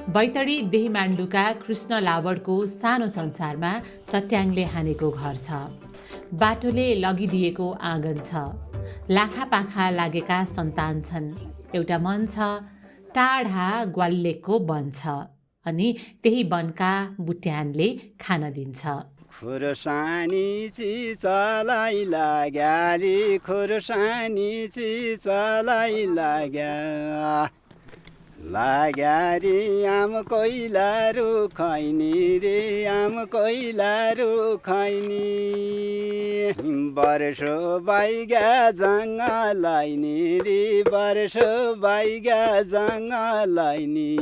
बैतडी देहीमाण्डुका कृष्ण लावडको सानो संसारमा चट्याङले हानेको घर छ। बाटोले लगिदिएको आँगन छ। लाखापाखा लागेका सन्तान छन्। एउटा मन छ, टाढा ग्वाल्लेको वन छ अनि त्यही वनका बुट्यानले खान दिन्छ। खुर्सानी चलाई लाग्याली खुर्सानी चलाई लाग्यारी आम कोइलारू खैनी रे आम कोइलारू खैनी वर्षो बाइगा जङ्गलाइनी रे वर्षो बाइगा जङ्गलाइनी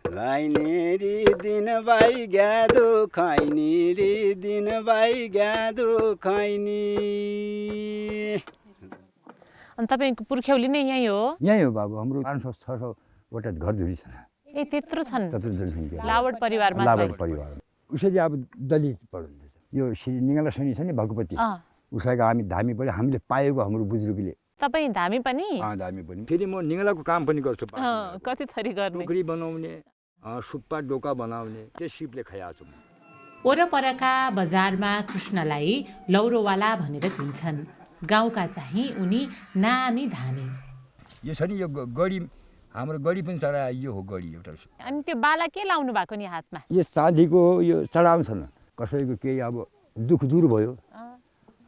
लाइनेरी दिन बाई ग्यादो खैनी रे दिन बाई ग्यादो खैनी। अनि तपाईँको पुर्ख्यौली नै यही हो? यही हो बाबु, हाम्रो 500-600वटा घरधुरी छन्। ए त्यत्रो छन्? त्यत्रो जनसङ्ख्या लावड परिवारमा। लावड परिवार उसैले अब दलित पढ्नुहुन्छ। यो श्री निगला शनि छ नि भगवती, उसैको हामी धामी पनि हामीले पाएको हाम्रो बुजुर्गले। तपाईँ धामी पनि? धामी पनि। फेरि म निगलाको काम पनि गर्छु। कति थरी गर्ने? टोकरी बनाउने, सुप्पा डोका बनाउने, त्यो सिपले खाएको छु। वरपरका बजारमा कृष्णलाई लौरोवाला भनेर चिन्छन्। गाउँका चाहिँ उनी नामी धामी। यो छ नि यो गडी, हाम्रो गडी पनि चढाए, यो हो गडी एउटा। अनि त्यो बाला के लाउनु भएको नि हातमा? यो चाँदीको यो चढाउँछन्। कसैको केही अब दुःख दूर भयो,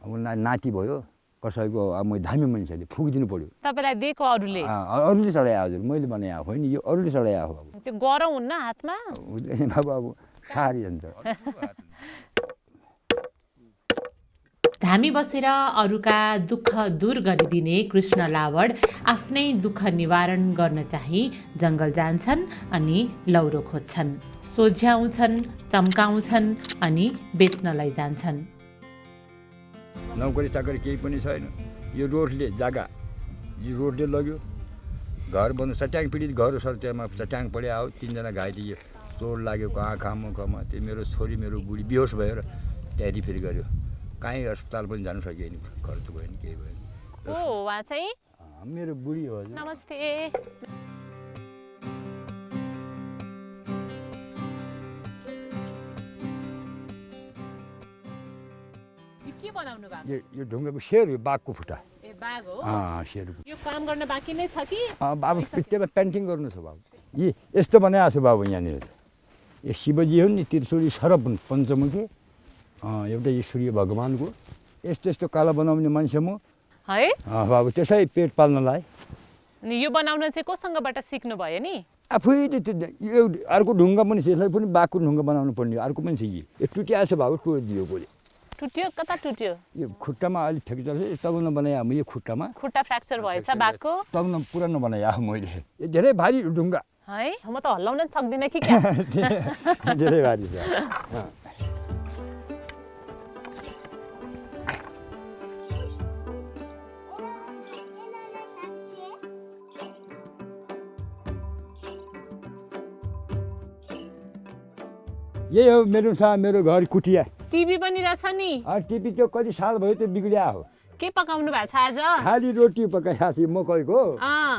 अब नाति भयो, कसैको अब म धामी मान्छेले फुकिदिनु पर्यो। तपाईँलाई दिएको अरूले? अरूले चढाए हजुर, मैले बनाएको होइन, यो अरूले चढाए हो। त्यो गरौँ हुन्न हातमा? हुँदैन बाबु, अब सारी जान्छ। धामी बसेर अरूका दुःख दूर गरिदिने कृष्ण लावड आफ्नै दुःख निवारण गर्न चाहिँ जङ्गल जान्छन् अनि लौरो खोज्छन्, सोझ्याउँछन्, चम्काउँछन् अनि बेच्नलाई जान्छन्। नौकरी चाकरी केही पनि छैन। यो रोडले जग्गा, यो रोडले लग्यो, घर बन्नु चट्याङ पीडित घर सर्त्यामा चट्याङ पढे आयो, 3 जना घाइते, चोट लागेको आँखा मुखमा। त्यो मेरो छोरी मेरो बुढी बेहोस भएर त्यहाँ रिफेर गर्यो। कहीँ अस्पताल पनि जानु सकेन, खर्च भएन, केही भएन। उहाँ चाहिँ मेरो बुढी हो। नमस्ते। के बनाउनु भएको? यो ढुङ्गाको सेर हो, बाघको खुट्टा। ए बाघ हो? सेर। यो काम गर्न बाँकी नै छ कि? बाबु त्यसमा पेन्टिङ गर्नु छ बाबु। यस्तो बनाएको छ बाबु यहाँनिर। यो शिवजी हो नि, त्रिशूली सरप पञ्चमुखी, एउटा यो सूर्य भगवान्को। यस्तो यस्तो काला बनाउने मान्छे म है बाबु, त्यसै पेट पाल्नलाई। अनि यो बनाउन चाहिँ कोसँगबाट सिक्नु भयो नि? आफैले त्यो यो अर्को ढुङ्गा पनि छ, यसलाई पनि बाघको ढुङ्गा बनाउनु पर्ने। अर्को पनि छ, यो टुटिएको छ बाबु, टुटिदियो कसले। टुट्यो? कता टुट्यो? यो खुट्टामा अलिक फ्याक्चर छ, तब नबनाए यो खुट्टामा। खुट्टा फ्र्याक्चर भएछ बाघको? तब पुरानो बनाए मैले। यो धेरै भारी ढुङ्गा है, म त हल्लाउन सक्दिनँ कि क्या? धेरै भारी छ। यही हो मेरो घर कुटिया। टिभी पनि रहेछ नि? टिभी त्यो कति साल भयो त्यो बिग्रिया हो। के पकाउनु भएको छ आज? खाली रोटी पकाएको छ मकैको।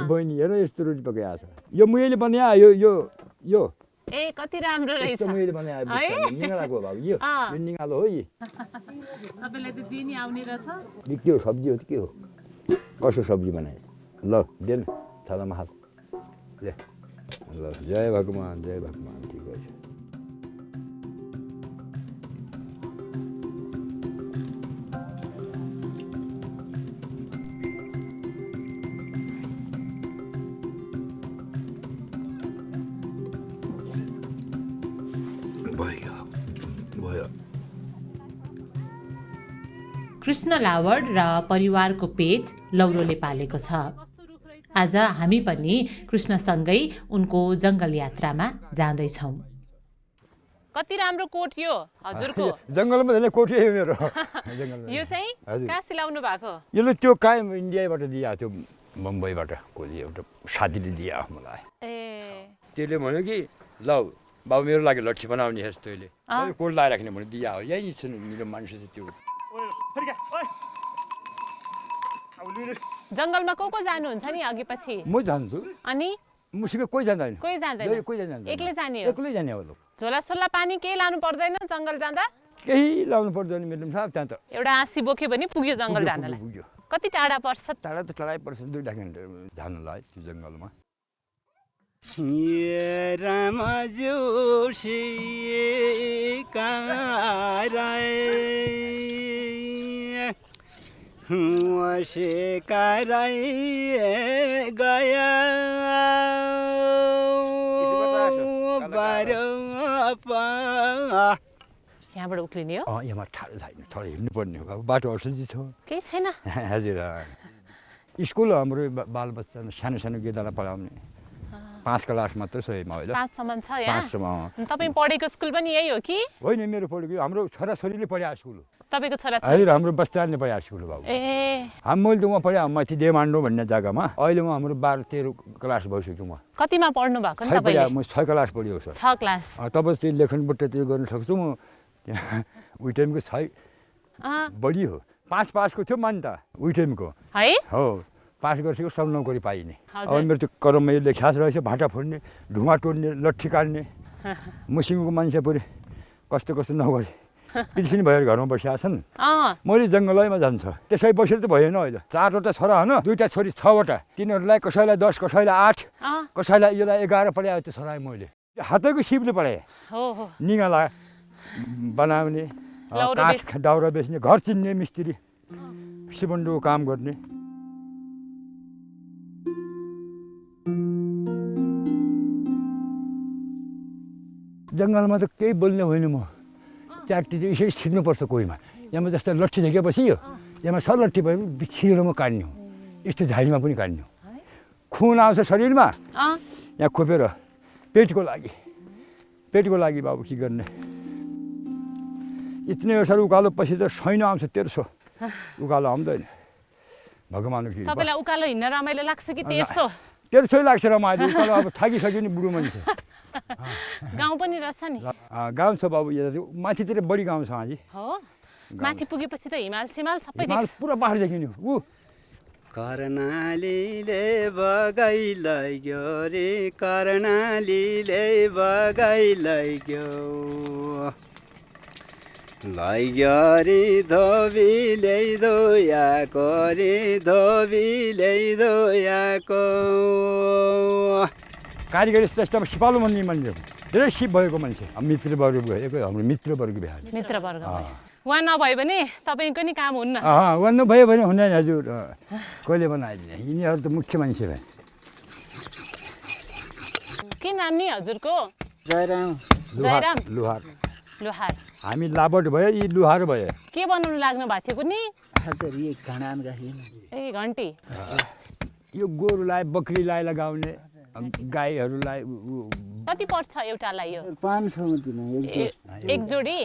बहिनी हेर यस्तो रोटी पकाएको छ। यो मैले बनाए यो ए कति राम्रो रहेछ। मैले बनाए निगालाको हो बाबु। यो निगालो हो। तपाईलाई त जे नि आउने रहेछ। के हो सब्जी हो के हो? कसो सब्जी बनाए? ल देन थालामा हाल। ल जय भगवान जय भगवान। ठिक छ। कृष्ण लावड र परिवारको पेट लौरोले पालेको छ। आज हामी पनि कृष्णसँगै उनको जङ्गल यात्रामा जाँदैछौँ। कति राम्रो कोट यो हजुरको? जङ्गलमा धेरै कोट हो मेरो। यो चाहिँ कहाँ सिलाउनु भएको? यो त्यो कायम इन्डियाबाट दिएको थियो, मुम्बईबाट कोली एउटा साथीले दियो मलाई। त्यसले भन्यो कि ल बाबु मेरो लागि लट्ठी बनाउने हेस् तैँले, कोट लगाइराख्ने भने दिया हो। यही छ मेरो मान्छे चाहिँ त्यो। जङ्गलमा को जानुहुन्छ नि अघि पछि? म जान्छु। अनि मुसिको कोही जाँदैन कोही जाँदैन कोही जाँदैन एक्लै जाने हो एक्लै जाने हो लोक झोला सोला पानी केही लानु पर्दैन जङ्गल जाँदा केही लाउनु पर्दैन मेरो साहब त्यहाँ त एउटा आँसी बोक्यो भने पुग्यो जङ्गल जानलाई पुग्यो कति टाढा पर्छ टाढा त टाढै पर्छ 2 घन्टा जानुलाई त्यो जङ्गलमा ये राम जोशी वसे कराई गया यहाँबाट उक्लिने हो यहाँ ठाडो छैन थोरै हिँड्नु पर्ने हो अब बाटो असुजी छ केही छैन हजुर स्कुल हाम्रो बालबच्चा सानो सानो गेदालाई पढाउने 5 क्लास मात्र छ यहाँ अहिले 5 सम्म छ यहाँ 5 सम्म तपाईँ पढेको स्कुल पनि यही हो कि होइन मेरो पढेको हाम्रो छोराछोरीले पढाएको स्कुल हो तपाईँको छोरा हजुर हाम्रो बच्चाले पढाएको स्कुल हो बाबु ए मैले त उहाँ पढाएँ माथि देमान्डो भन्ने जग्गामा अहिले म हाम्रो 12-13 क्लास भइसक्यो म कतिमा पढ्नु भएको नि तपाईँले म 6 क्लास पढेको सर 6 क्लास तब चाहिँ लेखन बुट्टातिर गर्न सक्छु म त्यहाँ उही टाइमको 6 बढी हो 5 पासको थियो मान त उही टाइमको है हो पास गरिसक्यो सब नोकरी पाइने हजुर। अब मेरो त्यो कर्ममा यो लेख्यास रहेछ भाटा फोड्ने ढुङ्गा टोड्ने लट्ठी काट्ने मुसिङको मान्छे पुरै कस्तो कस्तो नगरे पिलसिन भएर घरमा बसिरहेको छन् मैले जङ्गलैमा जान्छ त्यसै बसेर त भएन अहिले 4वटा छोरा होइन 2टा छोरी 6वटा तिनीहरूलाई कसैलाई 10 कसैलाई 8 कसैलाई यसलाई 11 पढायो त्यो छोरालाई मैले हातैको सिपले पढाएँ हो हो निगाला बनाउने काठ दाउरा बेच्ने घर चिन्ने मिस्त्री सिमन्टको काम गर्ने जङ्गलमा त केही बोल्ने होइन म चाटी चाहिँ यसरी छिर्नुपर्छ कोहीमा यहाँ जस्तो लट्ठी देखेपछि यो यहाँ सब लट्ठी भयो भने छिरेर म काट्ने हो यस्तो झाडीमा पनि काट्ने हो खुन आउँछ शरीरमा यहाँ खोपेर पेटको लागि बाबु के गर्ने इतने साह्रो उकालो पछि त सैन आउँछ 1300 उकालो आउँदैन भगवान्को कृपा तपाईलाई उकालो हिँड्न रमाइलो लाग्छ कि 1300 लाग्छ रमाइलो उकालो अब थाकिसक्यो नि बुढो मान्छे गाउँ पनि रहेछ नि गाउँ छ बाबु यहाँ माथितिर बढी गाउँ छ अझै हो माथि पुगेपछि त हिमाल सिमाल सबै हिमाल पुरा पहाड देखिने ऊ कर्णालीले बगाइ लग्यो रे कर्णालीले बगाइ लग्यो लग्यो रे धोबीले धोयाको रे धोबीले धोयाको कारिगरी श्रेष्ठमा सिपालु भन्ने मान्छे धेरै सिप भएको मान्छे मित्रवर्ग भएको हाम्रो मित्रवर्ग बिहा मित्रवर्ग उहाँ नभए भने तपाईँको नि काम हुन्न उहाँ नभयो भने हुँदैन हजुर कहिले बनाइदिने यिनीहरू त मुख्य मान्छे भए के नाम नि हजुरको जयराम लुहार लोहार हामी लाबट भयो यी लुहार भयो के बनाउनु लाग्नु भएको थियो कुनी हजुर यो घाँडान गएन ए घन्टी यो गोरुलाई बकरीलाई लगाउने गाईहरूलाई कति पर्छ एउटालाई यो 500 एक जोडी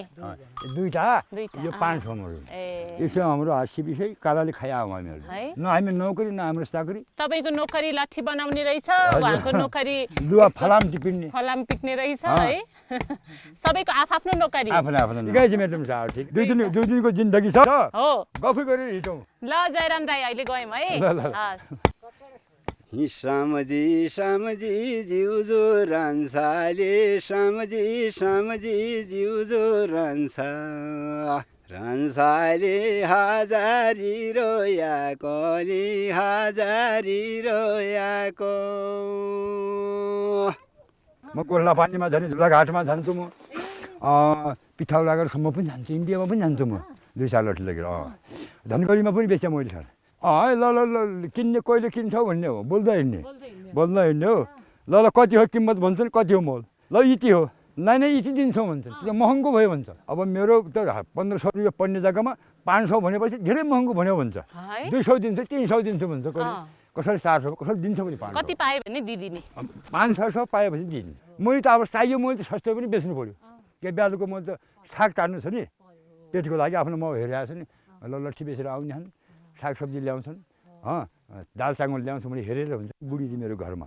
दुईटा यो 500 मा यसो हाम्रो हासी विषय कालाले खाया हामीहरू न हामी नोकरी न हाम्रो चाकरी तपाईको नोकरी लाठी बनाउने रहेछ उहाँको नोकरी लुवा फलाम पिट्ने रहेछ है सबैको आफ्नो नोकरी आफ्नो गाई जिम्मेदार छ ठीक दुई दिनको जिन्दगी छ हो गफै गरेर हिटौँ ल जयराम दाइ अहिले गयौँ है श्यामजी जिउजो रन्साले श्यामजी जिउजो रन्साले हाजारी रोयाको म कोल्ला पानीमा झन् झुलाघाटमा जान्छु म पिठाउ लागेरसम्म पनि जान्छु इन्डियामा पनि जान्छु म 2 साल लट्ठी लगेर धनगढीमा पनि बेचेँ मैले सर ल किन्ने कहिले किन्छौ भन्ने हो बोल्दा हिँड्ने हो ल कति हो किम्मत भन्छन् कति हो मोल ल यति हो नै यति दिन्छौँ भन्छन् त्यो महँगो भयो भन्छ अब मेरो त 1500 रुपियाँ पर्ने जग्गामा 500 भनेपछि धेरै महँगो भन्यो भन्छ 200 दिन्छ 300 दिन्छु भन्छ कसैले 400 कसैले दिन्छ पनि 500 कति पाए भने दिदिने 500 पाएपछि दिने मैले त अब चाहियो मैले त सस्तो पनि बेच्नु पर्यो के बिहालको मैले त साग टार्नु छ नि पेटको लागि आफ्नो म हेरिरहेको छु नि ल लट्ठी बेचेर आउने छन् सागसब्जी ल्याउँछन् दाल चामल ल्याउँछु मैले हेरेर हुन्छ बुढीजी मेरो घरमा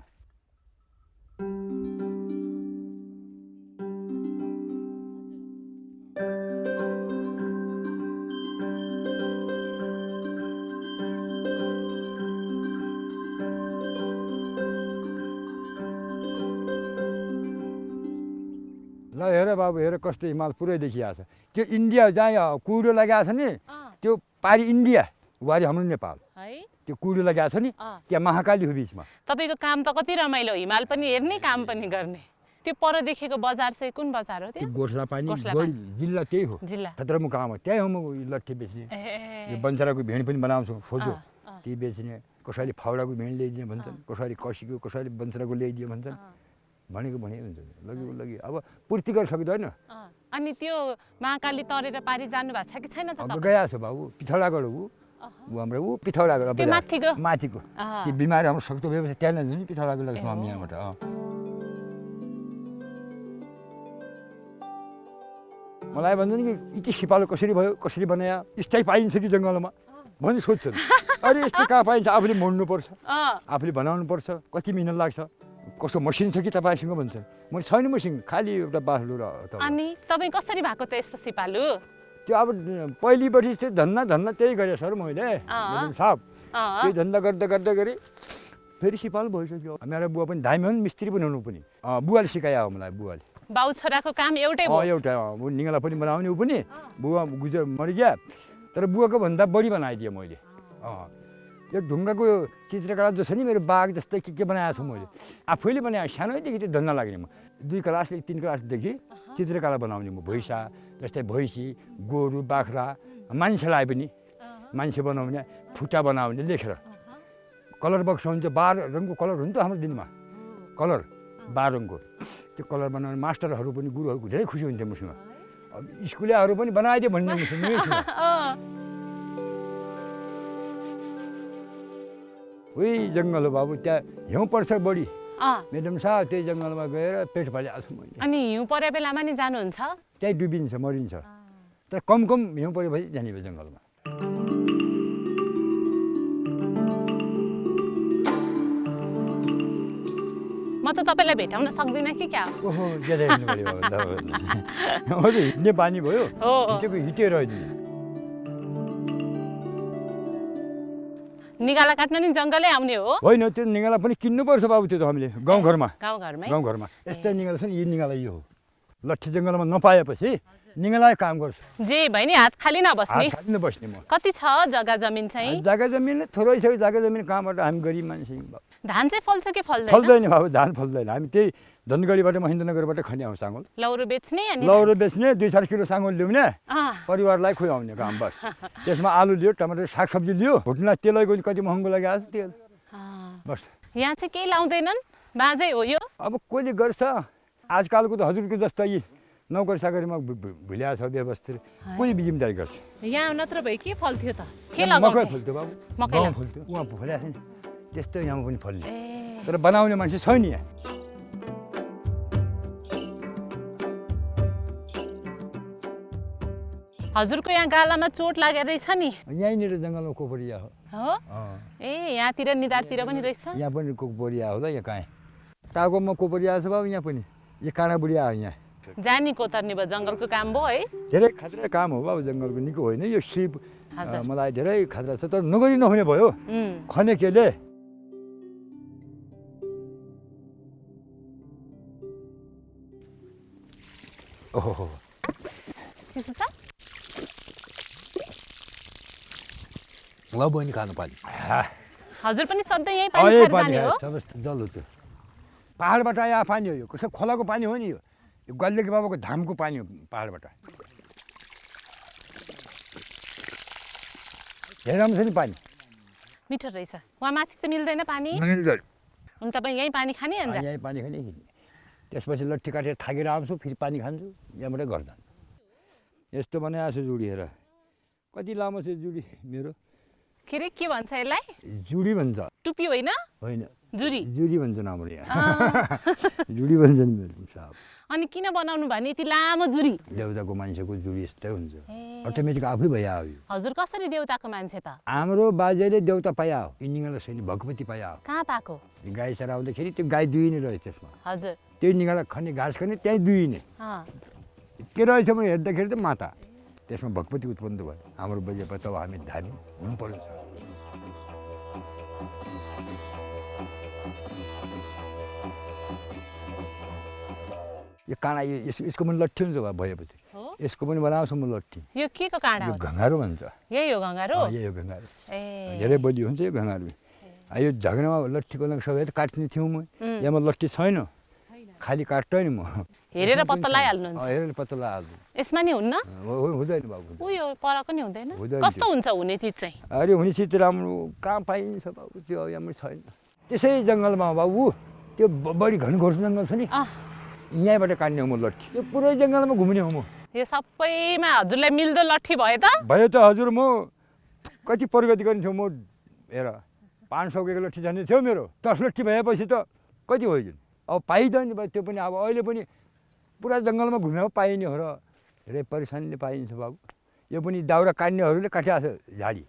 हेर बाबु हेर कस्तो हिमाल पुरै देखिरहेको छ त्यो इन्डिया जहाँ कुहिरो लगाएको छ नि त्यो पारी इन्डिया वारी हाम्रो नेपाल है त्यो कुहिरो लगाएको छ नि त्यहाँ महाकाली हो बिचमा तपाईँको काम त कति रमाइलो हिमाल पनि हेर्ने काम पनि गर्ने त्यो पर देखेको बजार चाहिँ कुन बजार हो त्यो गोर्खा पानी जिल्ला त्यही हो जिल्ला सदरमुकाम हो त्यही हो म लट्ठी बेच्ने यो बन्चराको भेड पनि बनाउँछु खोजो ती बेच्ने कसैले फाउडाको भेड ल्याइदिने भन्छन् कसैले कसीको कसैले बन्चराको ल्याइदियो भन्छन् भनेको हुन्छ लगी अब पूर्ति गर्न सक्दैन अनि त्यो महाकाली तरेर पारी जानु भएको छ कि छैन त अब गएको छ बाबु पिथौरागढ ऊ हाम्रो ऊ पिथौरागढ माथिको त्यो बिमारी हाम्रो सक्दो भएपछि त्यहाँ नि पिथौरागढ लाग्छ हामी यहाँबाट मलाई भन्छन् कि यति सिपालु कसरी भयो कसरी बनायो यस्तै पाइन्छ कि जङ्गलमा भनी सोध्छन् अरे यस्तो कहाँ पाइन्छ आफूले मोड्नुपर्छ आफूले बनाउनुपर्छ कति मिहिनेत लाग्छ कस्तो मसिन छ कि तपाईँसँग भन्छन् मैले छैन मसिन खालि एउटा बाख्लो र अनि तपाईँ कसरी भएको त यस्तो सिपालु त्यो अब पहिलेपछि चाहिँ धन्दा त्यही गरेँ सर मैले साहब त्यही धन्दा गर्दा गरी फेरि सिपालु भइसक्यो मेरो बुवा पनि धामी हो नि मिस्त्री पनि हुनु पनि बुवाले सिकायो मलाई बुवाले बाउ छोराको काम एउटै हो एउटा निङ्गला पनि बनाउने ऊ पनि बुवा गुजर मरिगया तर बुवाको भन्दा बढी बनाइदिएँ मैले यो ढुङ्गाको चित्रकला जो छ नि मेरो बाघ जस्तै के बनाएको छु मैले आफैले बनाएको सानैदेखि त्यो धन्दा लाग्ने म 2 क्लास 3 क्लासदेखि चित्रकला बनाउने म भैँसा जस्तै भैँसी गोरु बाख्रा मान्छेलाई पनि मान्छे बनाउने खुट्टा बनाउने लेखेर कलर बक्स हुन्छ 12 रङको कलर हुन्छ हाम्रो दिनमा कलर 12 रङको त्यो कलर बनाउने मास्टरहरू पनि गुरुहरू धेरै खुसी हुन्थे मसँग अब स्कुलेहरू पनि बनाइदियो भन्ने उही जङ्गल हो बाबु त्यहाँ हिउँ पर्छ बढी मेडम साहब त्यही जङ्गलमा गएर पेट फालिआएको छु मैले अनि हिउँ परे बेलामा नि जानुहुन्छ त्यही डुबिन्छ मरिन्छ तर कम हिउँ परेपछि जाने भयो जङ्गलमा म त तपाईँलाई भेटाउन सक्दिनँ कि क्या ओहो ज्यादा हिँड्नु पऱ्यो हिँड्ने बानी भयो हिँडेर निगाला काट्न नि जङ्गलै आउने हो होइन त्यो निगाला पनि किन्नुपर्छ बाबु त्यो त हामीले गाउँघरमा यस्तै निगाला छ नि यो निगाला यो हो लट्ठी जङ्गलमा नपाएपछि निगालाई काम गर्छ जे भयो नि हात खाली नबस्ने बस्ने म कति छ जग्गा जमिन चाहिँ जग्गा जमिन थोरै छ जग्गा जमिन कहाँबाट हामी गरिब मान्छे धान चाहिँ फल्छ कि फ्ल्दैन बाबु धान फल्दैन हामी त्यही धनगढीबाट महेन्द्रनगरबाट खन्ने आउँ साङ्गोल लौरो बेच्ने बेच्ने 2-4 किलो साङ्गोल ल्याउने परिवारलाई खुवाउने काम बस त्यसमा आलु लियो टमाटर सागसब्जी लियो भुट्न तेल कति महँगो लगाएको छ तेल बस यहाँ चाहिँ केही लाउँदैनन् बाँझै हो यो अब कसले गर्छ आजकलको त हजुरको जस्तै नोकर चाकरीमा भुल्या छ व्यवस्थित कोही जिम्मेदारी गर्छ यहाँ नत्र भए के फल्थ्यो त के मकै फल्थ्यो बाबु मकै फल्थ्यो उहाँ फलेको छ नि त्यस्तो यहाँ पनि फल्ने तर बनाउने मान्छे छैन यहाँ हजुरको यहाँ गालामा चोट लागेर रहेछ नि यहीँनिर जङ्गलमा कोपरिया हो ए यहाँतिर निधारतिर पनि रहेछ यहाँ पनि कोपरिया होला यहाँ कहाँ टाउकोमा कोपरिया छ बाबु यहाँ पनि यो काँडा बुढिया हो यहाँ जानी कोतर्ने भयो जङ्गलको काम भयो है धेरै खतरा काम हो बाबु जङ्गलको निको होइन यो सिप मलाई धेरै खतरा छ तर नगरी नहुने भयो खने केले ओहो चिसो छ ल बहिनी खानु पानी हजुर पनि सधैँ यही पानी खाने हो जल हो त्यो पहाडबाट आयो पानी हो यो कसै खोलाको पानी हो नि यो गल्लेकी बाबाको धामको पानी हो पहाडबाट धेरै राम्रो छ नि पानी मिठो रहेछ वहाँ माथि चाहिँ मिल्दैन पानी अनि तपाईँ यहीँ पानी खाने अन्त यहीँ पानी खाने त्यसपछि लट्ठी काटेर थाकेर आउँछु फेरि पानी खान्छु यहाँबाट घर जान्छु यस्तो बनाएको छु जुडी हेर कति लामो छ जुडी मेरो के अरे के भन्छ यसलाई जुडी भन्छ टुपी होइन होइन जुडी जुडी भन्छ हाम्रो यहाँ जुडी भन्छ नि मेरो साहब अनि किन बनाउनु भने यति लामो जुडी देउताको मान्छेको जुडी यस्तै हुन्छ अटोमेटिक आफै भइहाल्यो हजुर कसरी देउताको मान्छे त हाम्रो बाजेले देउता पाया हो निगाला छैन भगवती पाया हो कहाँ पाएको गाई चराउँदाखेरि त्यो गाई दुइने रहेछ त्यसमा हजुर त्यही निगाला खन्ने घाँस खन्ने त्यहीँ दुइने के रहेछ भने हेर्दाखेरि त माता त्यसमा भगवती उत्पन्न भयो हाम्रो बजेपछि तब हामी धामी हुनुपर्छ यो काँडा यसको पनि लट्ठी हुन्छ भएपछि हो यसको पनि बनाउँछु म लट्ठी यो के को काँडा यो हो घँगारो भन्छ यही हो गङ्गारो यही हो घँगारो ए धेरै बलियो हुन्छ यो घँगारो यो झगडामा लट्ठीको लागि सबै त काट्ने थियौँ म यहाँ लट्ठी छैन खालि काट्दै नि म हेरेर पत्ता लगाइहाल्नुहुन्छ हेरेर पत्ता लगाइहाल्छु यसमा नि हुन्न हुँदैन बाबु उयो परको नि हुँदैन हुँदैन कस्तो हुन्छ हुने चिज चाहिँ अरे हुने चिज राम्रो कहाँ पाइन्छ बाबु त्यो यहाँ छैन त्यसै जङ्गलमा बाबु त्यो बढी घनघोर जङ्गल छ नि यहीँबाट काट्ने हो म लट्ठी त्यो पुरै जङ्गलमा घुम्ने हो म यो सबैमा हजुरलाई मिल्दो लट्ठी भयो त भयो त हजुर म कति प्रगति गर्ने छु म हेर 500 लट्ठी जाने थियो मेरो 10 लट्ठी भएपछि त कति भयो अब पाइँदैन भयो त्यो पनि अब अहिले पनि पुरा जङ्गलमा घुमेर पाइने हो र धेरै परेसानीले पाइन्छ बाबु यो पनि दाउरा काट्नेहरूले काटिरहेको छ झाडी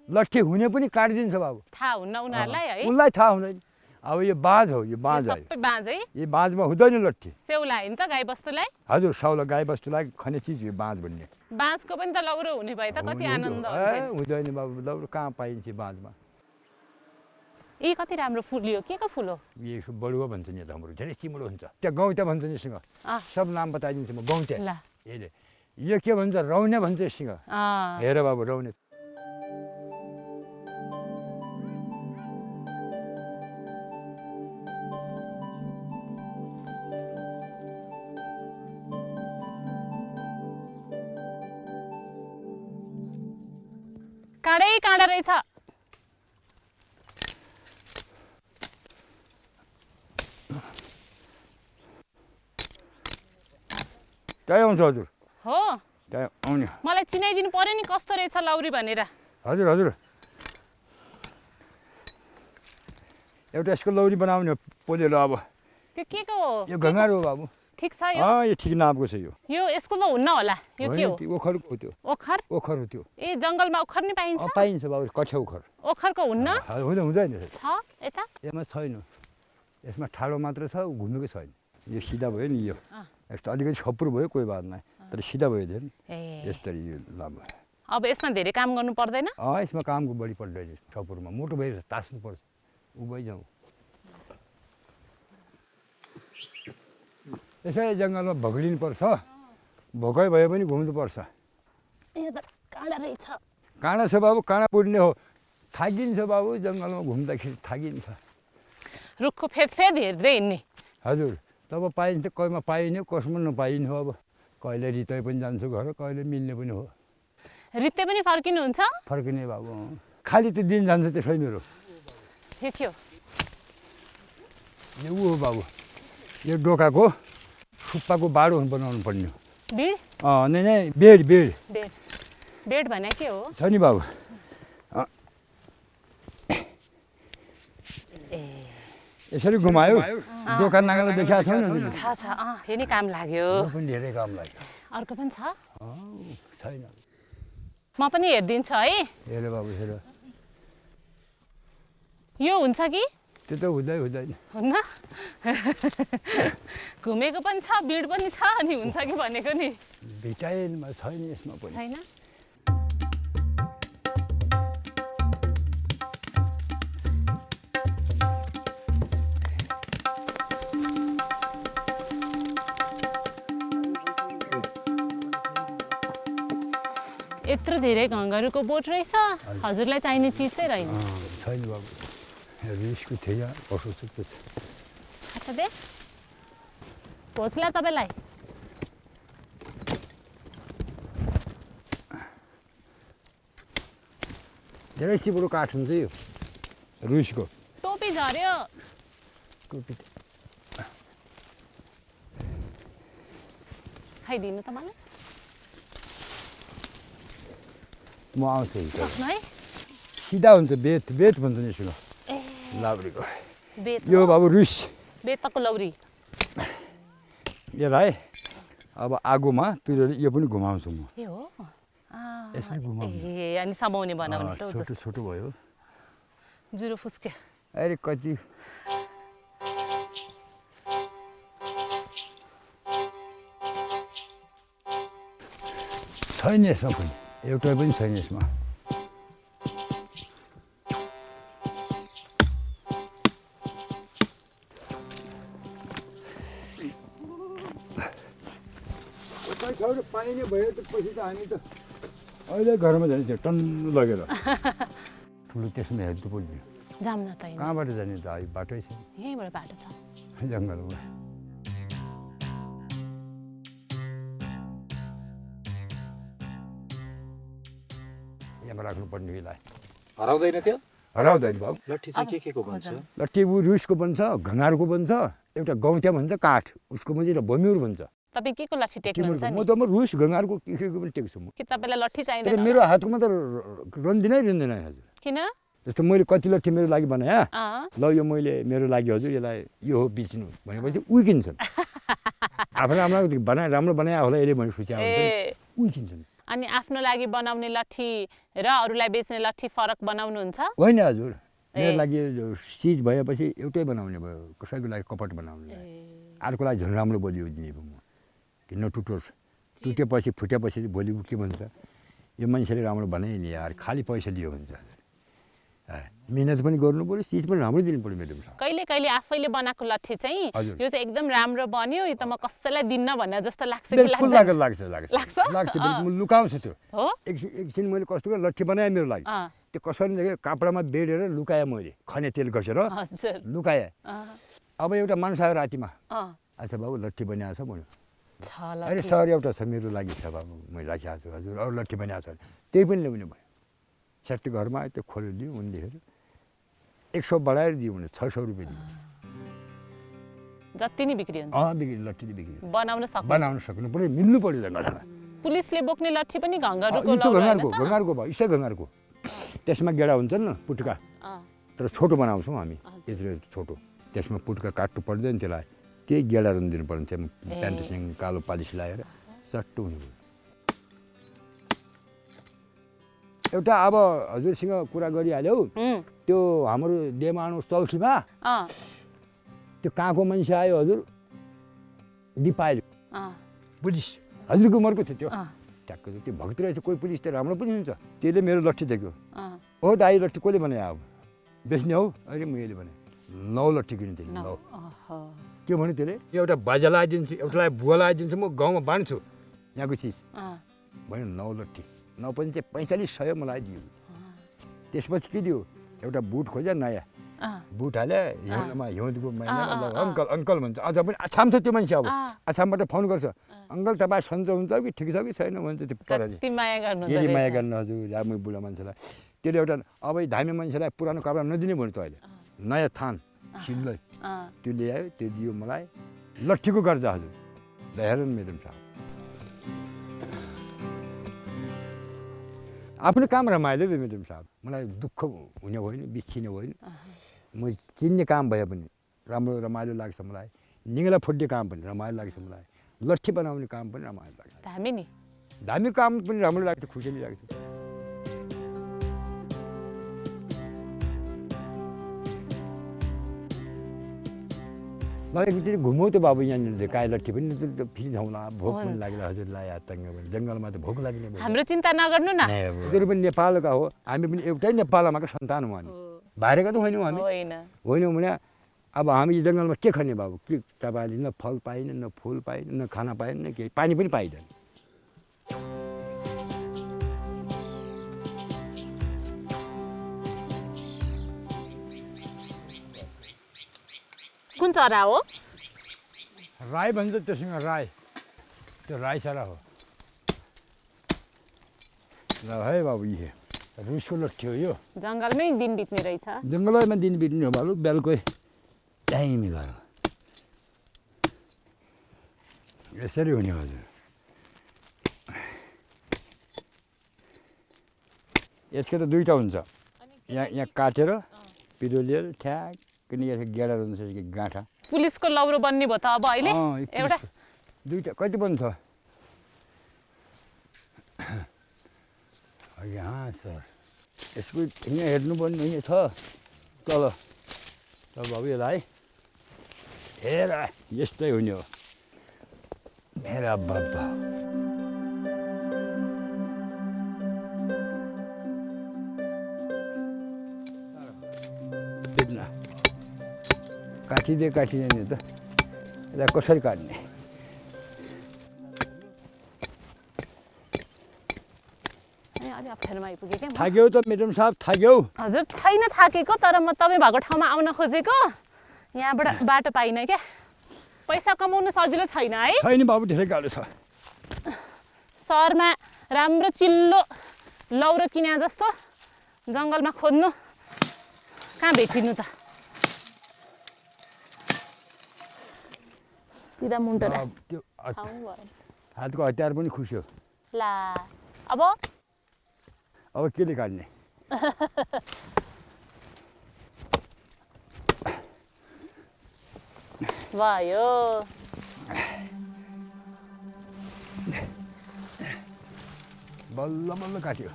लट्ठी हुने पनि काटिदिन्छ बाबु थाहा हुन्न उनीहरूलाई है उनलाई थाहा हुँदैन अब यो बाँझ हो यो बाँझ हो सबै बाँझ है यो बाँझमा हुँदैन लट्ठी सेउला नि त गाई बस्तुलाई हजुर साउला गाई बस्तुलाई खाने चिज हो बाँझ भन्ने बाँझको पनि त लौरो हुने भए त कति आनन्द हुन्छ हुँदैन बाबु लौरो कहाँ पाइन्छ बाँझमा ए कति राम्रो फुल यो के को फुल हो यो बडुवा भन्छ नि त हाम्रो धेरै चिम्रो हुन्छ त्यहाँ गौत्या भन्छ नि यससँग सब नाम बताइदिन्छु म गौत्या ल यसले यो के भन्छ रौने भन्छ यससँग हेर बाबु रौने काँडै काँडा रहेछ त्यही आउँछ हजुर हो त्यही आउने मलाई चिनाइदिनु पर्यो नि कस्तो रहेछ लौरी भनेर हजुर हजुर एउटा यसको लौरी बनाउने पोलेर अब त्यो के को हो यो घँगारो हो बाबु ठिक छ यो यो ठिक नापको छ यो यसको त हुन्न होला यो के हो ओखरको हो त्यो ओखर ओखर हो त्यो ए जङ्गलमा ओखर नि पाइन्छ पाइन्छ बाबु कठ्या ओखर ओखरको हुन्न हुँदैन छ यता यसमा छैन यसमा ठाडो मात्र छ घुमेको छैन यो सिधा भयो नि यो यस्तो अलिकति छपुर भयो कोही बात नै तर सिधा भयो धेरै यसरी यो लामो अब यसमा धेरै काम गर्नु पर्दैन यसमा कामको बढी पर्दैन छपुरमा मोटो भयो तास्नुपर्छ उभै जाउँ यसै जङ्गलमा भग्लिनुपर्छ भोकै भए पनि घुम्नुपर्छ यो त काँडा रहेछ काँडा छ बाबु काँडा पुर्ने हो थाकिन्छ बाबु जङ्गलमा घुम्दाखेरि थाकिन्छ रुखको फेदफेद हेर्दै हिँड्ने हजुर तब पाइन्छ कहिलेमा पाइने कसमा नपाइने हो अब कहिले रितै पनि जान्छु घर कहिले मिल्ने पनि हो रित्ते पनि फर्किनुहुन्छ फर्किने बाबु खालि त्यो दिन जान्छ त्यसै मेरो यो के हो यो ऊ हो बाबु यो डोकाको थुक्पाको बाडो बनाउनु पर्ने हो बिड नै नै बेड बेड बेड बेड भने के हो छ नि बाबु यसरी घुमायो दोकान नागाले देखाएको छ नि छ छ फेरि काम लाग्यो पनि धेरै काम लाग्यो अर्को पनि छ छैन म पनि हेरिदिन्छु है हेर बाबु हेर यो हुन्छ कि त्यो त हुँदैन हुन्न घुमेको पनि छ बिड पनि छ अनि हुन्छ कि भनेको नि भिटामिनमा छैन यसमा पनि छैन यत्रो धेरै घँगारुको बोट रहेछ हजुरलाई चाहिने चिज चाहिँ रहेछ छैन बाबु रिसको थियो कसो छ त्यो अच्छा दे भोसला तपाईँलाई धेरै चिप्रो काठ हुन्छ यो रुसको टोपी झऱ्यो खाइदिनु त मलाई म आउँछु है सिधा हुन्छ बेत बेत भन्छ नि यसको लाउरीको बेत यो बाबु रुस बेतको लौरी यसलाई अब आगोमा पिरोले यो पनि घुमाउँछु म ए हो यसरी घुमाउनु ए अनि समाउने बनाउने छोटो छोटो भयो जुरो फुस्क्यो अरे कति छैन यसमा पनि एउटा पनि छैन यसमा पाइने भयो त पछि त हामी त अहिले घरमा जाने थियो टन्नु लगेर ठुलो त्यसमा हेर्नु पर्ने जाम न त कहाँबाट जाने त अहिले बाटै छ यहीँबाट बाटो छ जङ्गलमा यहाँ राख्नुपर्ने बेला हराउँदैन थियो हराउँदैन बाबु लट्ठी चाहिँ के को भन्छ लट्ठी रुसको बन्छ घँगारको बन्छ एउटा गौत्या भन्छ काठ उसको मजाले बम्युर भन्छ तपाईँ के को लट्ठी टेक्नुहुन्छ म त रुस घँगारको के पनि टेक्छु म कि तपाईँलाई लट्ठी तर चाहिँदैन मेरो हातमा त रन्दिनै हजुर किन जस्तो मैले कति लट्ठी मेरो लागि बनाएँ अँ ल यो मैले मेरो लागि हजुर यसलाई यो हो बेच्नु भनेपछि उकिन्छन् आफूले राम्रो राम्रो बनाए होला यसले भने खुसी हुन्छ उकिन्छन् अनि आफ्नो लागि बनाउने लट्ठी र अरूलाई बेच्ने लट्ठी फरक बनाउनुहुन्छ होइन हजुर मेरो लागि चिज भएपछि एउटै बनाउने भयो कसैको लागि कपट बनाउने अर्को लागि झन् राम्रो बलियो दिने भयो म कि नटुटोस् टुटेपछि फुटेपछि भोलि के भन्छ यो मान्छेले राम्रो बनाइदिने यार खालि पैसा लियो भन्छ मिहिनेत पनि गर्नु पऱ्यो चिज पनि राम्रो दिनु पऱ्यो मेरो कहिले कहिले आफैले बनाएको लट्ठी चाहिँ यो चाहिँ एकदम राम्रो बन्यो यो त म कसैलाई दिन्न भन्ने जस्तो लाग्छ कि बिल्कुल लाग्दैन लाग्छ बिल्कुल लुकाउँछु त्यो हो एकछिन मैले कस्तो लट्ठी बनाएँ मेरो लागि त्यो कसरी देखेँ कापडामा बेडेर लुकाएँ मैले खने तेल घसेर हजुर लुकाएँ अब एउटा मान्छे आयो रातिमा छ अच्छा बाबु लट्ठी बनाएको छ भन्यो अहिले लट्ठी सर एउटा छ मेरो लागि छ बाबु मैले राखेको छु हजुर अरू लट्ठी बनाएको छ त्यही पनि ल्याउने भयो स्याट्टी घरमा आयो त्यो खोलेर दियो उनले हेऱ्यो 100 बढाएर दियो भने 600 रुपियाँ दियो जति नै बिक्री हुन्छ बिक्री लट्ठी बिक्री बनाउन सक्नु पऱ्यो मिल्नु पऱ्यो जङ्गलमा पुलिसले बोक्ने लट्ठी पनि घङ्गरुको त्यो घँगारको भयो इसै घँगारको त्यसमा गेडा हुन्छ नि पुट्का तर छोटो बनाउँछौँ हामी यत्रो छोटो त्यसमा पुट्का काट्नु पर्दैन त्यसलाई त्यही गेडा रन दिनु पर्ने त्यो प्यान्टसँग कालो पालिस लगाएर चट्टो हुनु एउटा अब हजुरसँग कुरा गरिहाल्यो त्यो हाम्रो देमानो चौकीमा त्यो कहाँको मान्छे आयो हजुर दिपाइल पुलिस हजुरको उमरको थियो त्यो ट्याक्क त्यो भक्ति रहेछ कोही पुलिस त राम्रो पनि हुन्छ त्यसले मेरो लट्ठी देख्यो हो दाइ लट्ठी कसले बनायो अब बेच्ने हौ अहिले मैले भने 9 लट्ठी किन्नु थियो 9 के भन्यो त्यसले एउटा बाजा लगाइदिन्छु एउटालाई बुवा लगाइदिन्छु म गाउँमा बाँध्छु यहाँको चिज भन्यो 9 लट्ठी 9 पनि चाहिँ 4500 मलाई दियो त्यसपछि के दियो एउटा बुट खोज्या नयाँ बुट हाल्यो हिउँदमा हिउँदको महिनामा अङ्कल अङ्कल भन्छ अझ पनि आसाम छ त्यो मान्छे अब आसामबाट फोन गर्छ अङ्कल तपाईँ सन्चो हुन्छ कि ठिक छ कि छैन भन्छ त्यो कति माया गर्नु माया गर्नु हजुर राम्रो बुढा मान्छेलाई त्यसले एउटा अब धामी मान्छेलाई पुरानो कपडा नदिने भन्यो त अहिले नयाँ थान सिल्दै त्यो ल्यायो त्यो दियो मलाई लट्ठीको गर्छ हजुर ल हेर मेरो साहब आफ्नो काम रमाइलो मेरो साहब मलाई दुःख हुने होइन बिच्छिने होइन म चिन्ने काम भए पनि राम्रो रमाइलो लाग्छ मलाई निङ्गला फुट्ने काम पनि रमाइलो लाग्छ मलाई लट्ठी बनाउने काम पनि रमाइलो लाग्छ धामी काम पनि राम्रो लाग्छ खुसीले लाग्छ ल एकचोटि घुमौ त बाबु यहाँनिर काई लट्ठी पनि फेरि जाउँला भोक पनि लाग्ला हजुरलाई यातङ्ग पनि जङ्गलमा त भोक लाग्ने हाम्रो चिन्ता नगर्नु न हजुर पनि नेपालका हो हामी पनि एउटै नेपालमाका सन्तान हो हामी बाहिरका त होइनौँ हामी होइनौँ भने अब हामी जङ्गलमा के खाने बाबु के तपाईँले न फल पाइन न फुल पाइन न खाना पाइन न केही पानी पनि पाइँदैन कुन चरा हो राई भन्छ त्योसँग राई त्यो राई चरा हो ल है बाबु ये रुसको लट्ठी हो यो जङ्गलमै दिन बित्ने रहेछ जङ्गलमा दिन बित्ने हो बाबु बेलुकै टाइम मिलाएर यसरी हुने हजुर यसको त दुईवटा हुन्छ यहाँ काटेर पिरो लिएर ठ्याक किन गेडा हुन्छ कि गाँठा पुलिसको लौरो बन्ने भयो त अब अहिले एउटा दुईवटा कति बन्छ यहाँ सर यसको यहाँ हेर्नुपर्ने यहाँ छ तल तल बाबु यसलाई हेर यस्तै हुने हो हेर बाबा काटिँदैन त यसलाई कसरी काट्ने अप्ठ्यारोमा आइपुगेँ क्या म। थाक्यौ त मेडम साहब थाक्यौ हजुर छैन थाकेको, तर म तपाईँ भएको ठाउँमा आउन खोजेको। यहाँबाट बाटो पाइनँ क्या। पैसा कमाउनु सजिलो छैन है। छैन बाबु धेरै गाह्रो छ सहरमा राम्रो चिल्लो लौरो किने जस्तो जङ्गलमा खोज्नु कहाँ भेटिनु त। सिधा मुन्टो त्यो ठाउँ भयो। हातको हतियार पनि खुस्यो ला अब अब केले काट्ने भयो। बल्ल बल्ल काट्यो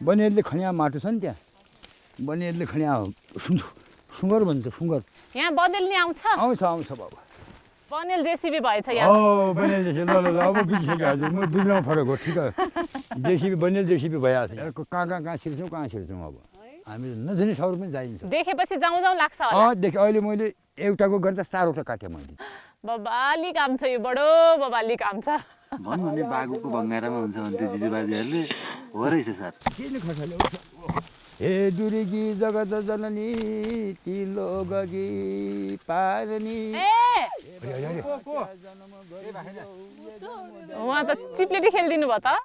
बनियारले खनिया माटो छ नि त्यहाँ बनियारले खनिया सुँगर भन्छ सुँगर यहाँ बदल्ने आउँछ। आउँछ आउँछ बाबु बनेल जेसिबी भएछ यहाँ। बनियल जेसिबी ल ल ल अब बिर्सिसक्यो हजुर म बुझ्नमा फरक हो ठिक जेसिबी बनियल जेसिबी भइहाल्छ कहाँ छिर्छौँ अब हामी नजाने ठाउँ पनि जाइन्छ देखेपछि जाउँ जाउँ लाग्छ होला। देखेँ अहिले मैले एउटाको गर्दा 4वटा काटेँ मैले बबाली काम छ यो, बडो बबाली काम छ। भन्नु भने बागुको भङ्गारामा हुन्छ भन्थ्यो जिजुबाजेहरूले, हो रहेछ सर। किन खसाल्यो हे दुर्गी जगत जननी तिलो गगी पारनी उहाँ त चिप्लेटी खेलिदिनु भयो त।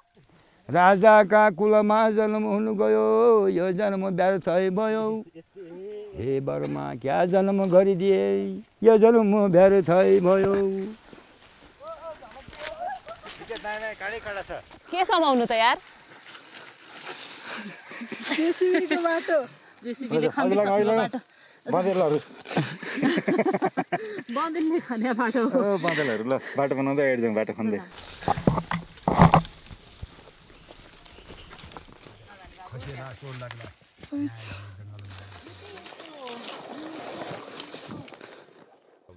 राजाका कुलमा जन्म हुनु गयो यो जन्म व्यर्थ भयो हे बर्मा क्या जन्म गरिदिए यो जन्म व्यर्थ भयो। के समाउनु त यार। बादलहरू ल बाटो बनाउँदै एड जाउँ बाटो खन्दै।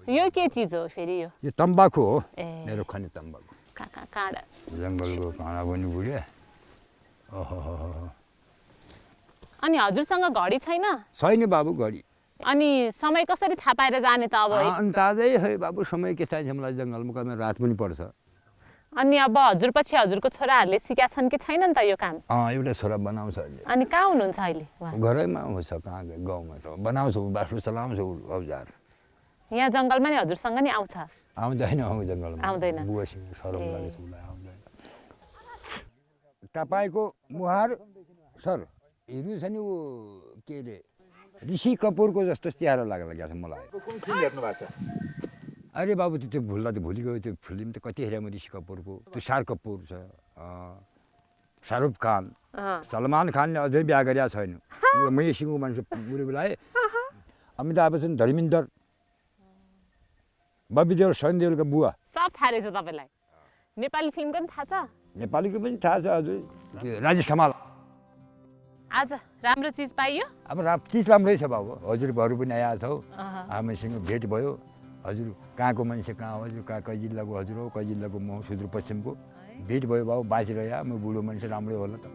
यो के चिज हो फेरि यो? यो तम्बाकु हो ए मेरो खने तम्बाकु काँडा। जङ्गलको काँडा पनि बुढ्यो ओहो अनि हजुरसँग घडी छैन? छैन बाबु घडी अनि समय कसरी थाहा पाएर जाने त अब? अन्दाजै है बाबु समय के चाहिन्छ मलाई जङ्गलमा कहिले रात पनि पर्छ। अनि अब हजुर पछि हजुरको छोराहरूले सिका छन् कि छैनन् त यो काम? एउटा छोरा बनाउँछ अहिले अनि कहाँ हुनुहुन्छ अहिले उहाँ? घरैमा हुन्छ कहाँ गाउँमा छ बनाउँछ बाटो चलाउँछ औजार यहाँ जङ्गलमा नि हजुरसँग नि आउँछ? आउँदैन जङ्गलमा आउँदैन। बुवासँग सरम लागेछ उसलाई आउँदैन। तपाईँको मुहार सर हेर्नु छ नि ऊ के अरे ऋषि कपुरको जस्तो चेहरा लाग्न लागेको छ मलाई। कुन फिल्म हेर्नु भएको छ? अरे बाबु त्यो भुल्दा त भुलिगयो त्यो फिल्म त कति हेरेँ म ऋषि कपुरको त्यो शाहरुख कपुर छ शाहरुख खान सलमान खानले अझै बिहा गरेका छैन महेसिङको मान्छे बुढी बोलाए अमिताभ बच्चन धर्मेन्द्र बबी देओल सनी देओलको बुवा सब थाहा रहेछ तपाईँलाई? नेपाली फिल्मको पनि थाहा छ? नेपालीको पनि थाहा छ हजुर त्यो राजेश हमाल। आज राम्रो चिज पाइयो? अब चिज राम्रै छ बाबु हजुरहरू पनि आएको छौ हामीसँग भेट भयो हजुर कहाँको मान्छे कहाँ हो हजुर कहाँ कै जिल्लाको हजुर हो कै जिल्लाको म सुदूरपश्चिमको भेट भयो बाबु बाँचिरह्यो म बुढो मान्छे राम्रै होला त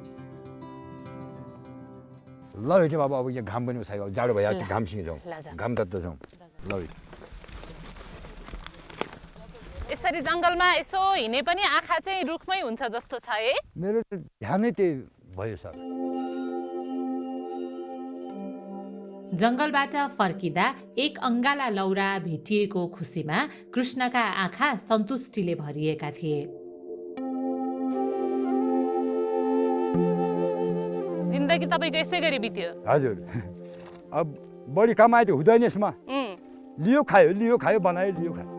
ल भेट्यो बाबु अब यहाँ घाम पनि छैन जाडो भयो त्यो घामसँग जाउँ घाम त जाउँ ल यसरी जङ्गलमा यसो हिँडे पनि आँखा चाहिँ रुखमै हुन्छ जस्तो छ है? मेरो त ध्यानै त्यही भयो सर। जङ्गलबाट फर्किँदा एक अङ्गाला लौरा भेटिएको खुसीमा कृष्णका आँखा सन्तुष्टिले भरिएका थिए। जिन्दगी तपाईँको यसै गरी बित्यो? हजुर अब बढी कमाइ त हुँदैन यसमा लियो खायो बनायो लियो खायो।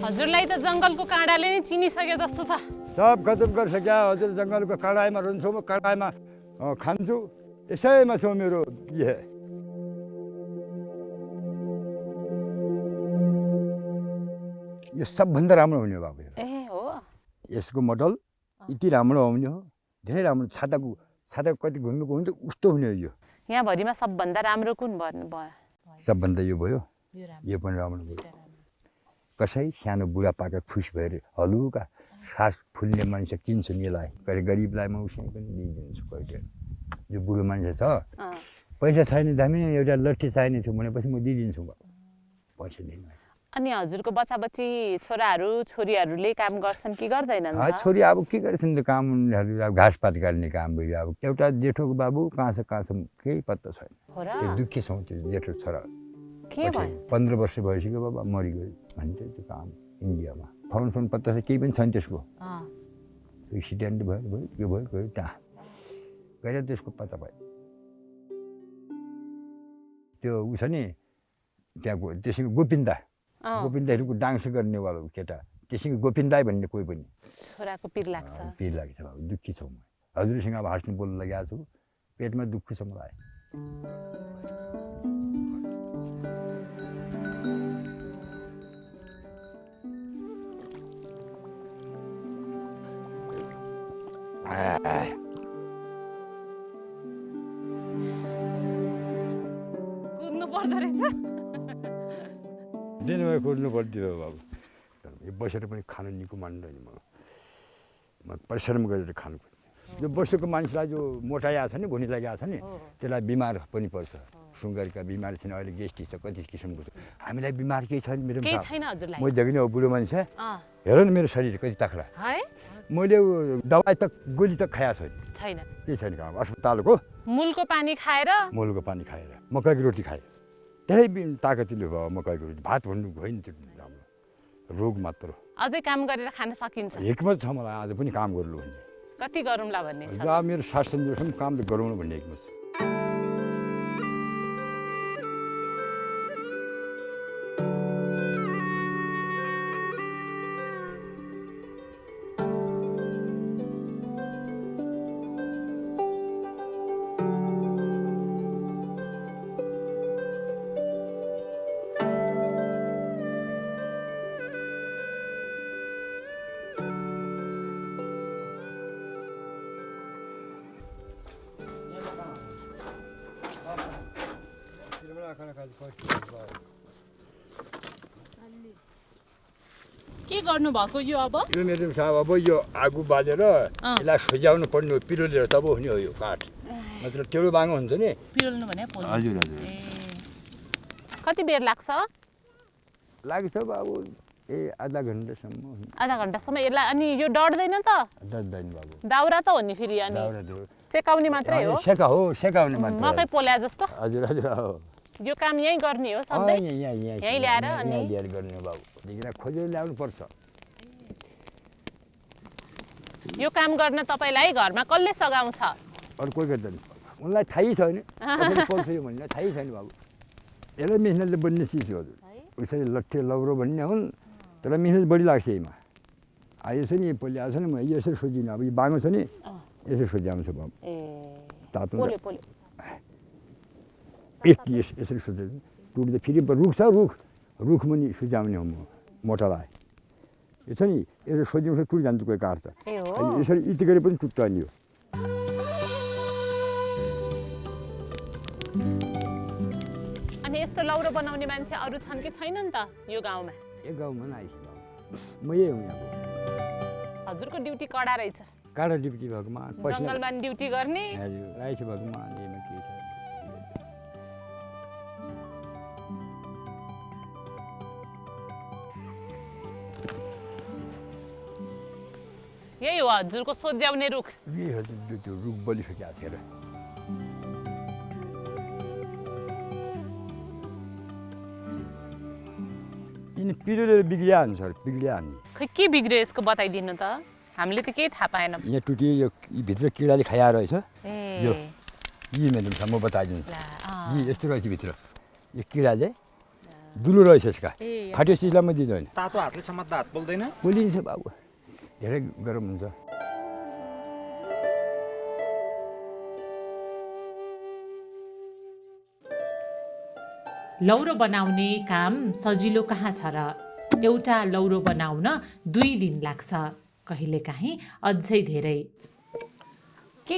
हजुरलाई त जङ्गलको काँडाले नै चिनिसक्यो जस्तो छ। सब खतम गरिसक्यो हजुर जङ्गलको कडाइमा रहन्छु म कडाइमा खान्छु यसैमा छ मेरो यो सबभन्दा राम्रो हुने बाबु ए हो यसको मोडल यति राम्रो आउने हो धेरै राम्रो छाताको कति घुम्नुको हुन्छ उस्तो हुने हो यो यहाँभरिमा सबभन्दा राम्रो कुन भयो? सबभन्दा यो भयो यो पनि राम्रो भयो। कसै सानो बुढापाका खुस भएर हलुका सास फुल्ने मान्छे किन्छु नि यसलाई कहिले गरिबलाई म उसै पनि दिइदिन्छु कहिले यो बुढो मान्छे छ पैसा छैन दामी एउटा लट्ठी चाहिने थियो भनेपछि म दिइदिन्छु पैसा दिनु अनि हजुरको बच्चा बच्ची छोराहरू छोरीहरूले काम गर्छन् कि गर्दैनन् छोरी अब के गर्छन् त काम अब घाँसपात काट्ने काम भयो अब एउटा जेठोको बाबु कहाँ छ केही पत्ता छैन त्यो दुःखी छौँ त्यो जेठो छोरा के भयो 15 वर्ष भइसक्यो बाबा मरिगयो भन्छ त्यो काम इन्डियामा फोन पत्ता छ केही पनि छैन त्यसको एक्सिडेन्ट भयो के भयो गयो त्यहाँ गएर त्यसको पत्ता भयो त्यो उ छ नि त्यहाँको त्यसैको गोपिन्दाहरूको डान्स गर्नेवाला केटा त्यसैको गोपिन्दाई भन्ने कोही पनि छोराको पिर लाग्छ बाबु दुःखी छौँ म हजुरसँग अब हाँस्नु बोल्न लागेको छु पेटमा दुःख छ मलाई कुद्नु पर्दो रहेछ दिनमा खोज्नु पर्थ्यो बाबु यो बसेर पनि खानु निको मान्दैन म परिश्रम गरेर खानु पर्छ यो बसेको मान्छेलाई जो मोटाइएको छ नि भुनी लागेको छ नि त्यसलाई बिमार पनि पर्छ सुगरका बिमारी छैन अहिले गेस्ट्रिक छ कति किसिमको छ हामीलाई बिमार केही छैन मेरो म देख्ने हो बुढो मान्छे हेर न मेरो शरीर कति तक्रा मैले दबाई त गोली त खाएको छैन केही छैन अस्पतालको मूलको पानी खाएर मकैको रोटी खाएँ त्यही ताकतिलो भयो मकैको रोटी भात भन्नु होइन त्यो राम्रो रोग मात्र अझै काम गरेर खान सकिन्छ हिक्मत छ मलाई आज पनि काम गर्नु भन्ने कति गरौँला भन्ने छ मेरो शासनसम्म काम त गरौँ भन्ने हिक्मत छ के गर्नु भएको यो अब यो मेरो साहब अब यो आगो बालेर यसलाई सजाउनु पर्ने हो पिरोलेर तब हुने हो यो काठ मतलब टेढो बाङ्गो हुन्छ नि पिरोल्नु भने हजुर कति बेर लाग्छ लाग्छ बाबु आधा घन्टासम्म यसलाई अनि यो डढ्दैन त डढ्दैन बाबु दाउरा त हो नि फेरि अनि सेकाउने मात्रै हो सेकाउने मात्रै मकै पोल्या जस्तो हजुर यो काम यहीँ गर्ने हो सधैँ यहीँ ल्याएर अनि ल्याएर गर्ने हो बाबु देखिन खोजेर ल्याउनु पर्छ यो काम गर्न तपाईँलाई घरमा कसले सघाउँछ अरू कोही गर्दैन उनलाई थाहै छैन पर्छ यो भन्ने थाहै छैन बाबु यसलाई मिहिनेतले बन्ने चिज हो हजुर उसरी लट्ठे लौरो भन्ने हुन् तर मिहिनेत बढी लाग्छ यसमा आयो छ नि पहिले आएको छ नि म यसरी सोधिनँ अब यो बाङ्गो छ नि यसरी सोझ्याउँछु बाबु तातो यसरी सोधेर टुट्दा फेरि रुख छ रुख मुनि सुझाउने हो म मोटालाई यो छ नि यसरी सोझ्याउँछ टुट जान्छ कोही काठ त यसरी यति गरे पनि टुट्छ नि यो अनि यस्तो लौरो बनाउने मान्छे अरू छन् कि छैनन् त यो गाउँमा यो गाउँमा आइस म यही हुँ यहाँ हजुरको ड्युटी कडा रहेछ काडा ड्युटी भगवान जङ्गलमा ड्युटी गर्ने हजुर आइस भगवान यसमा के छ यही हो हजुरको सोझ्याउने रुख यही हजुर त्यो रुख बलिसकेको छ हेर यिनी पिरोले बिग्रिया हुन्छ बिग्रिया नि खै के बिग्रियो यसको बताइदिनु त हामीले त केही थाहा पाएनौँ यहाँ टुटियो यो भित्र किराले खाया रहेछ यो यी मेरो म बताइदिन्छु यी यस्तो रहेछ भित्र यो किराले दुलो रहेछ यसका फाट्यो चिजलाई म दिँदैन तातो हातले समात्दा हात पोल्दैन पोलिन्छ बाबु धेरै गरम हुन्छ लौरो बनाउने काम सजिलो कहाँ छ र एउटा लौरो बनाउन 2 दिन लाग्छ कहिलेकाहीँ अझै धेरै के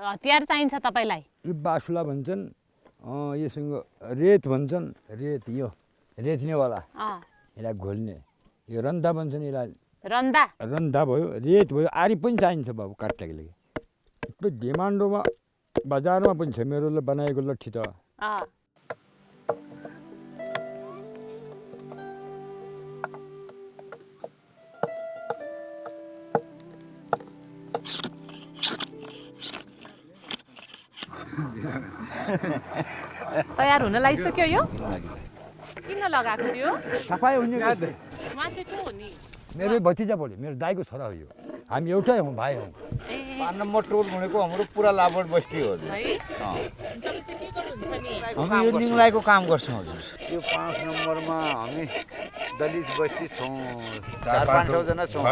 हतियार चाहिन्छ तपाईँलाई यो बासुला भन्छन् योसँग रेत भन्छन् रेत यो रेच्नेवाला यसलाई घोल्ने यो रन्दा भन्छन् यसलाई रन्दा भयो रेत भयो आरी पनि चाहिन्छ बाबु काट्नको लागि डिमान्डोमा बजारमा पनि छ मेरो बनाएको लट्ठी त तयार हुन लागिसक्यो यो किन लगाएको थियो सफाइ हुने उहाँ चाहिँ को हो नि मेरो भतिजा बोले मेरो दाइको छोरा हो यो हामी एउटै हौँ भाइ हौँ 5 नम्बर टोल भनेको हाम्रो पुरा लाभर बस्ती हो है तपाईँ चाहिँ के गर्नुहुन्छ नि हामी यो निङलाइको काम गर्छौँ हजुर यो 5 नम्बरमा हामी दलित बस्ती छौँ 4-5 जना छौँ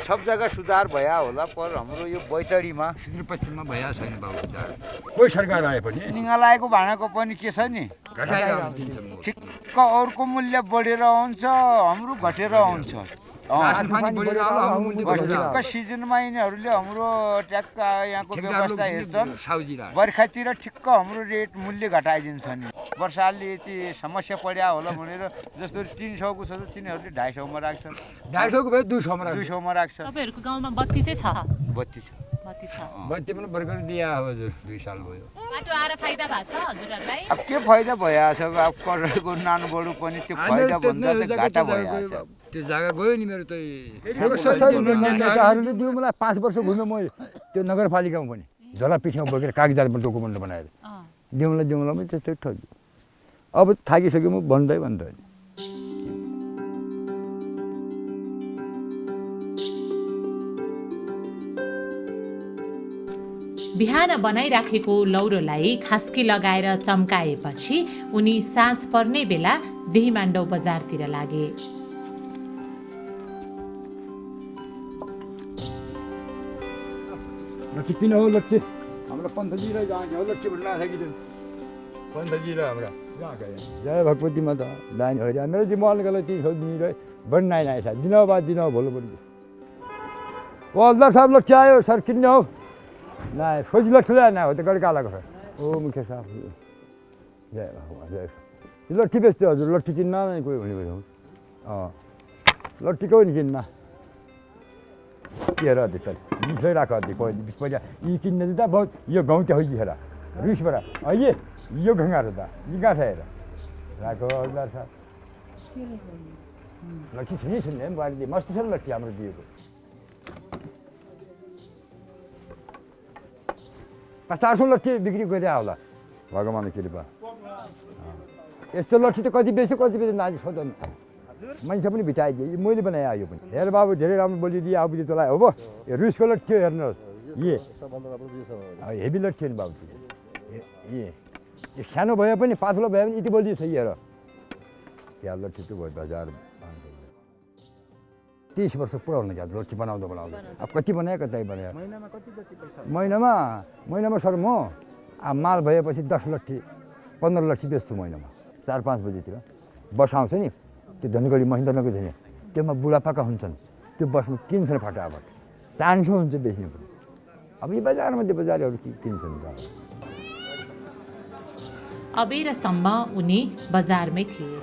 सब जग्गा सुधार भया होला पर हाम्रो यो बैतडीमा सुदूरपश्चिममा भइया छैन बाबु सुधार कोही सरकार आए पनि निङलाइको भाँडाको पनि के छ नि ठिक्क अरूको मूल्य बढेर आउँछ हाम्रो घटेर आउँछ ठिक्क सिजनमा यिनीहरूले हाम्रो ट्याक्क यहाँको व्यवस्था हेर्छन् बर्खातिर ठिक्क हाम्रो रेट मूल्य घटाइदिन्छ नि वर्षाले यति समस्या पर्या होला भनेर जस्तो 300 को छ त तिनीहरूले 250 मा राख्छन् 250 को भयो 200 मा 200 मा राख्छन् तपाईँहरूको गाउँमा बत्ती चाहिँ छ बत्ती छ बत्ती पनि भर्खर दिया हो हजुर 2 साल भयो बाटो आएर फाइदा भएको छ हजुरहरूलाई अब के फाइदा भइहाल्छ अब करको नानो बडु पनि त्यो फाइदा भन्दा त घाटा भइहाल्छ त्यो जग्गा गयो नि मेरो नेताहरूले दियो मलाई 5 वर्ष घुम्यो म त्यो नगरपालिकामा पनि झोला पिठमा बोकेर कागजातमा डकुमेन्ट बनाएर दिउँला पनि त्यस्तै ठग्यो अब थाकिसक्यो म भन्दै बिहान बनाइराखेको लौरोलाई खास्की लगाएर चम्काएपछि उनी साँझ पर्ने बेला देहीमाण्डौ बजारतिर लागे लट्ठी किन हो लट्ठी हाम्रो पन्थजी र जहाँ हो लट्ठी भन्नु आएको कि पन्थजी र हाम्रो जहाँ गए जय भगवती माता दानी हो मेरो चाहिँ मन गल ती हो दिनु रे बन्न आइ छ दिन बाद दिन भोलो पनि ओ अल्लाह साहब लट्ठी आयो सर किन हो ना खोज लट्ठी ल्याएन हो त गड काला गयो ओ मुख्य साहब जय भगवान जय लट्ठी बेच्थ्यो हजुर लट्ठी किन्न नै कोही हुने भयो लट्ठी कोही नि किन्न के र त मिठै राख दि पहिला यी किन्न दिँदा बहुत यो गाउँ त होइखेर रुसबाट अहिले यो गङ्गाहरू त यी गाँठा हेर राखो अल्लाह साहब लट्ठी छिनी छिन्ने बारीले मस्त छ लट्ठी हाम्रो दिएको 50 लट्ठी बिक्री गरे होला भगवानको कृपा यस्तो लट्ठी त कति बेच्यो नानी सोध्नु मान्छे पनि भिटाइदिए मैले बनाएँ यो पनि हेर बाबु धेरै राम्रो बोलिदिए आबुजी तँलाई हो यो रुसको लट्ठी हो हेर्नुहोस् हेभी लट्ठी हो नि बाबु यो सानो भए पनि पातलो भए पनि यति बोलिदिएछ हेर यहाँ लट्ठी त भयो 30 वर्ष पुरा हुन गयो लट्ठी बनाउँदा अब कति बनायो कतै बनायो महिनामा कति जति पैसा महिनामा सर म माल भएपछि 10 लट्ठी 15 लट्ठी बेच्छु महिनामा 4-5 बजीतिर बस आउँछ नि त्यो धनगढी महेन्द्रनगर धनी त्योमा बुढापाका हुन्छन् त्यो बसमा किन्छन् फटाफट चान्स हुन्छ बेच्ने पनि अब यो बजारमा त्यो बजारहरू किन्छन् अबेरसम्म उनी बजारमै थिए